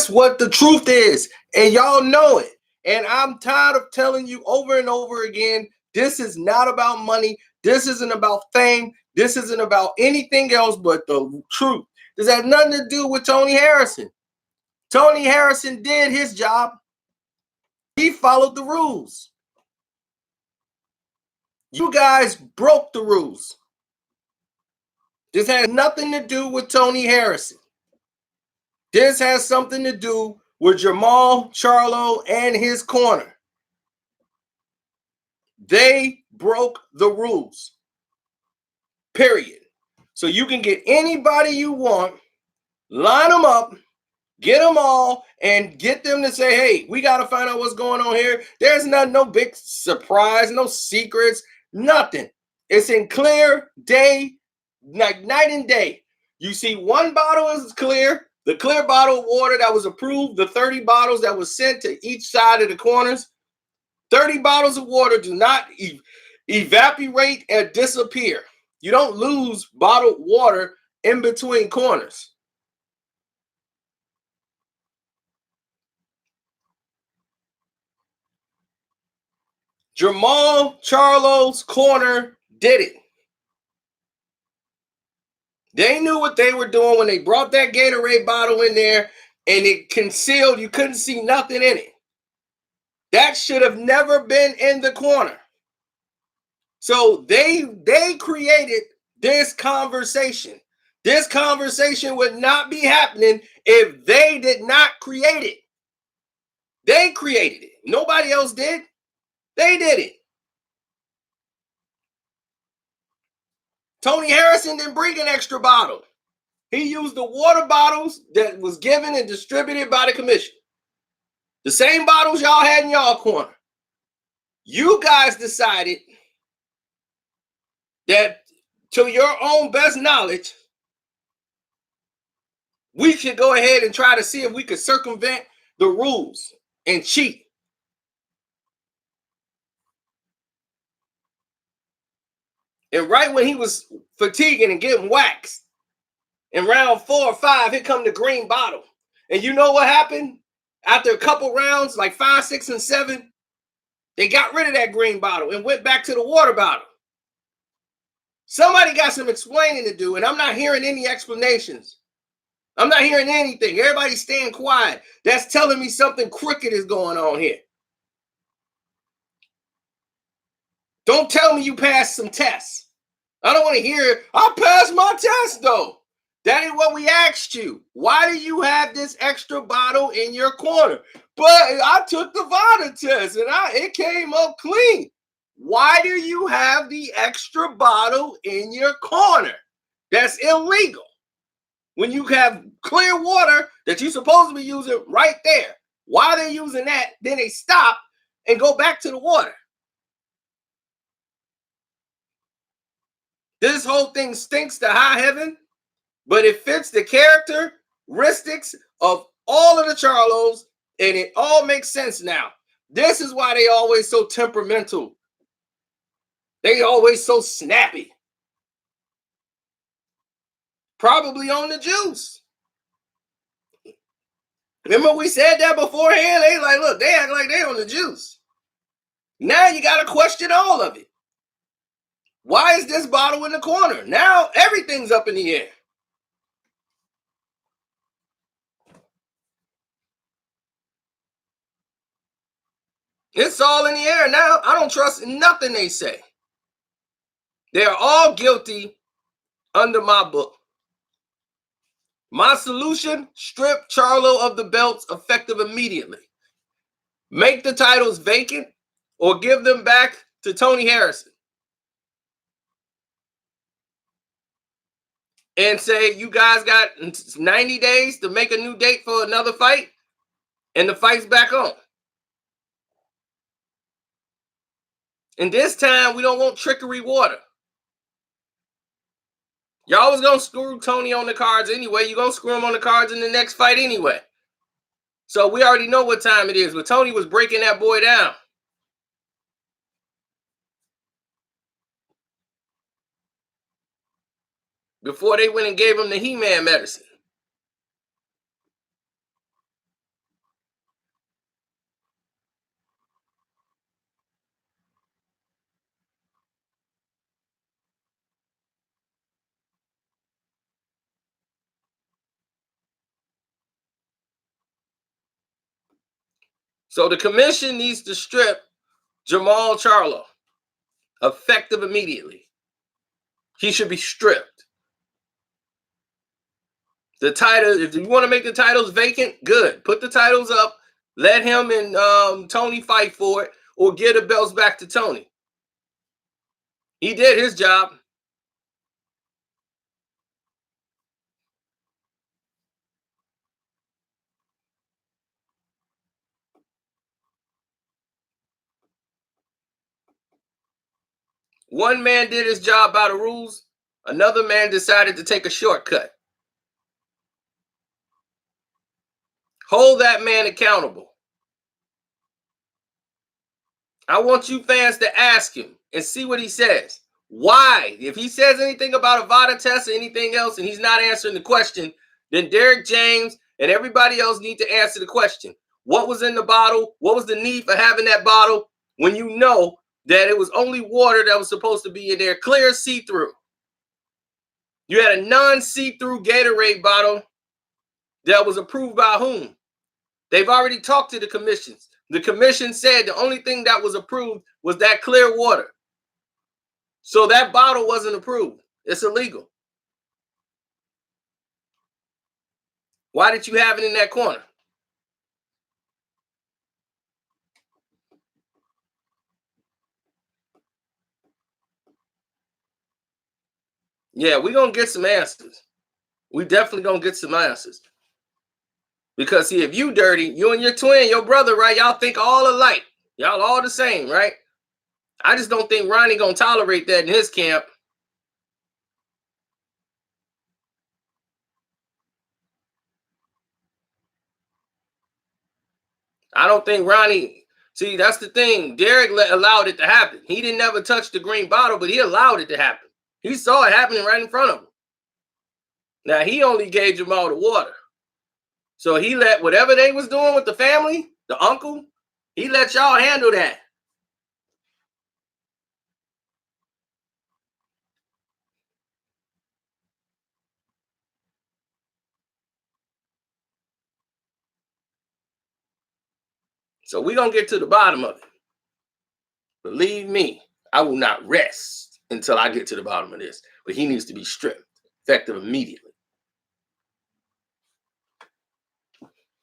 That's what the truth is. And y'all know it. And I'm tired of telling you over and over again, this is not about money. This isn't about fame. This isn't about anything else but the truth. This has nothing to do with Tony Harrison. Tony Harrison did his job. He followed the rules. You guys broke the rules. This has nothing to do with Tony Harrison. This has something to do with Jermell Charlo and his corner. They broke the rules. Period. So you can get anybody you want, line them up, get them all, and get them to say, hey, we got to find out what's going on here. There's no big surprise, no secrets, nothing. It's in clear day, like night and day. You see one bottle is clear, the clear bottle of water that was approved, the 30 bottles that was sent to each side of the corners. 30 bottles of water do not evaporate and disappear. You don't lose bottled water in between corners. Jermell Charlo's corner did it. They knew what they were doing when they brought that Gatorade bottle in there and it concealed. You couldn't see nothing in it. That should have never been in the corner. So they created this conversation. This conversation would not be happening if they did not create it. They created it. Nobody else did. They did it. Tony Harrison didn't bring an extra bottle. He used the water bottles that was given and distributed by the commission. The same bottles y'all had in y'all corner. You guys decided that, to your own best knowledge, we should go ahead and try to see if we could circumvent the rules and cheat. And right when he was fatiguing and getting waxed, in round 4 or 5, here come the green bottle. And you know what happened? After a couple rounds, like 5, 6, and 7, they got rid of that green bottle and went back to the water bottle. Somebody got some explaining to do, and I'm not hearing any explanations. I'm not hearing anything. Everybody's staying quiet. That's telling me something crooked is going on here. Don't tell me you passed some tests. I don't want to hear, I passed my test, though. That ain't what we asked you. Why do you have this extra bottle in your corner? But I took the VADA test and it came up clean. Why do you have the extra bottle in your corner? That's illegal. When you have clear water that you're supposed to be using right there. Why they're using that, then they stop and go back to the water. This whole thing stinks to high heaven, but it fits the characteristics of all of the Charlos, and it all makes sense now. This is why they always so temperamental. They always so snappy. Probably on the juice. Remember we said that beforehand? They like, look, they act like they on the juice. Now you got to question all of it. Why is this bottle in the corner? Now everything's up in the air. It's all in the air now. I don't trust nothing they say. They're all guilty under my book. My solution, strip Charlo of the belts effective immediately. Make the titles vacant or give them back to Tony Harrison. And say, you guys got 90 days to make a new date for another fight, and the fight's back on. And this time, we don't want trickery water. Y'all was going to screw Tony on the cards anyway. You're going to screw him on the cards in the next fight anyway. So we already know what time it is. But Tony was breaking that boy down. Before they went and gave him the He-Man medicine. So the commission needs to strip Jermell Charlo effective immediately. He should be stripped. The title, if you want to make the titles vacant, good. Put the titles up. Let him and Tony fight for it, or give the belts back to Tony. He did his job. One man did his job by the rules. Another man decided to take a shortcut. Hold that man accountable. I want you fans to ask him and see what he says. Why? If he says anything about a VADA test or anything else and he's not answering the question, then Derek James and everybody else need to answer the question. What was in the bottle? What was the need for having that bottle when you know that it was only water that was supposed to be in there, clear see-through? You had a non-see-through Gatorade bottle that was approved by whom? They've already talked to the commissions. The commission said the only thing that was approved was that clear water. So that bottle wasn't approved. It's illegal. Why did you have it in that corner? Yeah, we're going to get some answers. We definitely going to get some answers. Because, see, if you dirty, you and your twin, your brother, right, y'all think all alike. Y'all all the same, right? I just don't think Ronnie going to tolerate that in his camp. I don't think Ronnie, see, that's the thing. Derek allowed it to happen. He didn't ever touch the green bottle, but he allowed it to happen. He saw it happening right in front of him. Now, he only gave Jermell the water. So he let whatever they was doing with the family, the uncle, he let y'all handle that. So we're going to get to the bottom of it. Believe me, I will not rest until I get to the bottom of this. But he needs to be stripped, effective immediately.